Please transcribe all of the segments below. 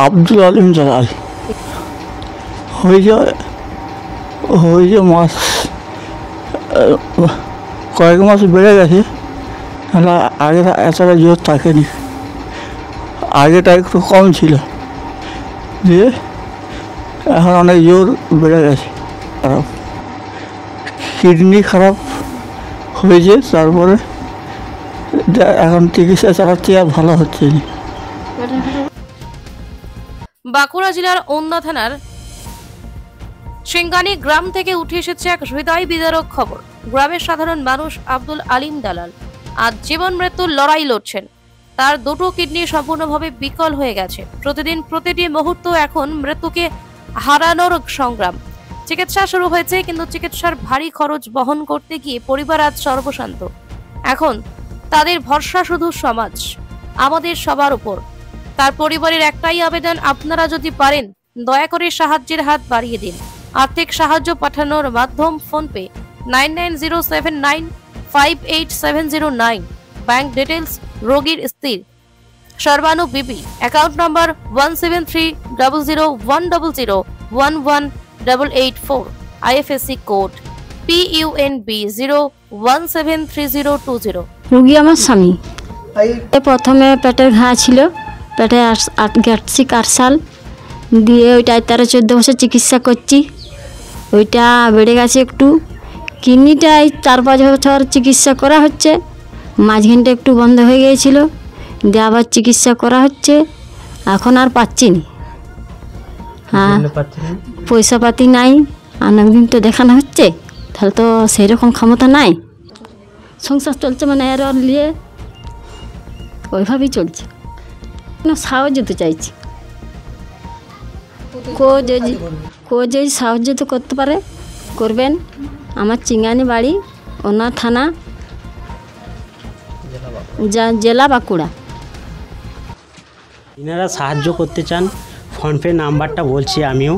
আব্দুল আলিম দালাল হয়েছে মাস কয়েক মাস বেড়ে গেছে, তাহলে আগে এতটা জোর থাকেনি, আগেটা একটু কম ছিল, দিয়ে এখন অনেক জোর বেড়ে গেছে। খারাপ কিডনি খারাপ হয়েছে, তারপরে এখন চিকিৎসা চালাচ্ছি, আর ভালো হচ্ছে না। বাঁকুড়া জেলার ওন্দা থানার সিঙ্গানি গ্রাম থেকে উঠে এসেছে এক হৃদয় বিদারক খবর। গ্রামের সাধারণ মানুষ আব্দুল আলিম দালাল আজ জীবন মৃত্যুর লড়াই লড়ছেন। তার দুটো কিডনি সম্পূর্ণভাবে বিকল হয়ে গেছে। প্রতিদিন প্রতিটি মুহূর্ত এখন মৃত্যুকে হারানোর সংগ্রাম। চিকিৎসা শুরু হয়েছে, কিন্তু চিকিৎসার ভারী খরচ বহন করতে গিয়ে পরিবার আজ সর্বশান্ত। এখন তাদের ভরসা শুধু সমাজ, আমাদের সবার উপর। তার পরিবারের একটাই আবেদন, আপনারা যদি পারেন দয়া করে সাহায্যের হাত বাড়িয়ে দিন। আর্থিক সাহায্য পাঠানোর মাধ্যম ফোনপে 9907958709, ব্যাংক ডিটেলস রোগীর স্ত্রীর সর্বানু বিবি, account number 1730100118884, IFSC code PUNB 0173020। রোগী আমার স্বামী। প্রথমে পেটের ঘা ছিল, পেটে গেছি 8 সাল, দিয়ে ওইটা 13-14 বছর চিকিৎসা করছি, ওইটা বেড়ে গেছে একটু। কিডনিটাই 4-5 বছর চিকিৎসা করা হচ্ছে, মাঝখানটা একটু বন্ধ হয়ে গিয়েছিল, দিয়ে আবার চিকিৎসা করা হচ্ছে, এখন আর পাচ্ছি না। হ্যাঁ, পয়সা পাতি নাই, অনেকদিন তো দেখানো হচ্ছে, তাহলে তো সেই রকম ক্ষমতা নাই। সংসার চলছে মানে এর নিয়ে ওইভাবেই চলছে। সাহায্য তো চাইছি, যদি সাহায্য তো করতে পারে করবেন। আমার চিঙ্গানি বাড়ি, ওনা থানা, জেলা বাঁকুড়া। এনারা সাহায্য করতে চান, ফোনপে নাম্বারটা বলছি আমিও,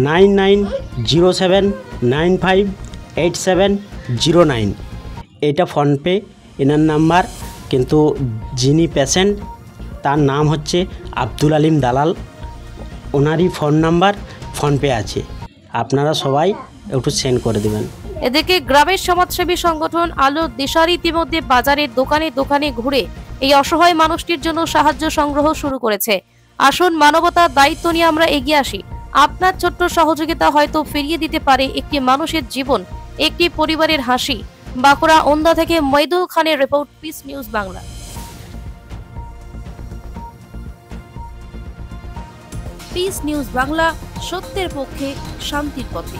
9907958709। এটা ফোনপে এনার নাম্বার, কিন্তু যিনি পেশেন্ট তার নাম হচ্ছে আব্দুল আলিম দালাল, ওনারই ফোন নাম্বার ফোনপে আছে, আপনারা সবাই একটু সেন্ড করে দেবেন। এদিকে গ্রামের সমাজসেবী সংগঠন আলো দিশারি ইতিমধ্যে বাজারের দোকানে দোকানে ঘুরে এই অসহায় মানুষটির জন্য সাহায্য সংগ্রহ শুরু করেছে। আসুন মানবতার দায়িত্ব নিয়ে আমরা এগিয়ে আসি। আপনার ছোট্ট সহযোগিতা হয়তো ফিরিয়ে দিতে পারে একটি মানুষের জীবন, একটি পরিবারের হাসি। বাঁকুড়া ওন্দা থেকে মইদুল খানের report, piece news Bangla. Piece news Bangla, সত্যের পক্ষে, শান্তির পথে।